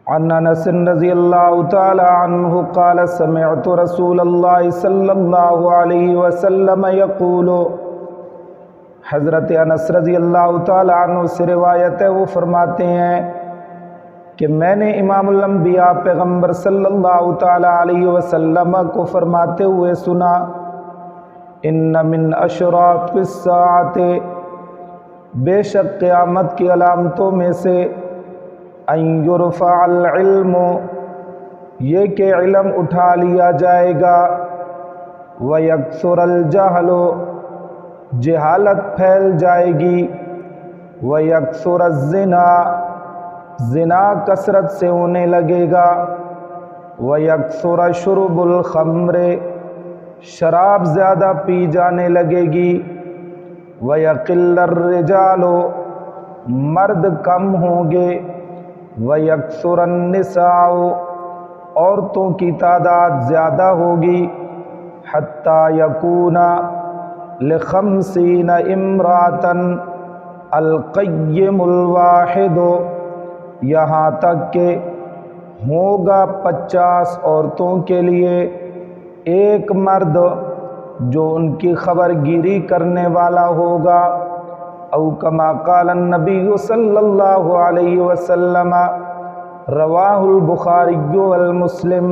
عن انس رضی اللہ تعالی عنہ قال سمعت رسول اللہ صلی اللہ علیہ وسلم یقول، حضرت انس رضی اللہ تعالی عنہ سے روایت ہے، وہ فرماتے ہیں کہ میں نے امام الانبیاء پیغمبر صلی اللہ تعالی علیہ وسلم کو فرماتے ہوئے سنا، ان من اشراط الساعۃ، بے شک قیامت کی علامتوں میں سے، ان یرفع العلم، یہ کہ علم اٹھا لیا جائے گا، ویکثر الجہل، جہالت پھیل جائے گی، ویکثر الزنا، زنا کثرت سے ہونے لگے گا، ویکثر شرب الخمر، شراب زیادہ پی جانے لگے گی، ویقل الرجال، مرد کم ہوں گے، ویکثر النساء، عورتوں کی تعداد زیادہ ہوگی، حتی یکون لخمسین امراۃ القیم الواحد، یہاں تک کہ ہوگا 50 عورتوں کے لیے ایک مرد جو ان کی خبر گیری کرنے والا ہوگا، او کما قال النبی صلی اللہ علیہ وسلم، رواہ البخاری والمسلم۔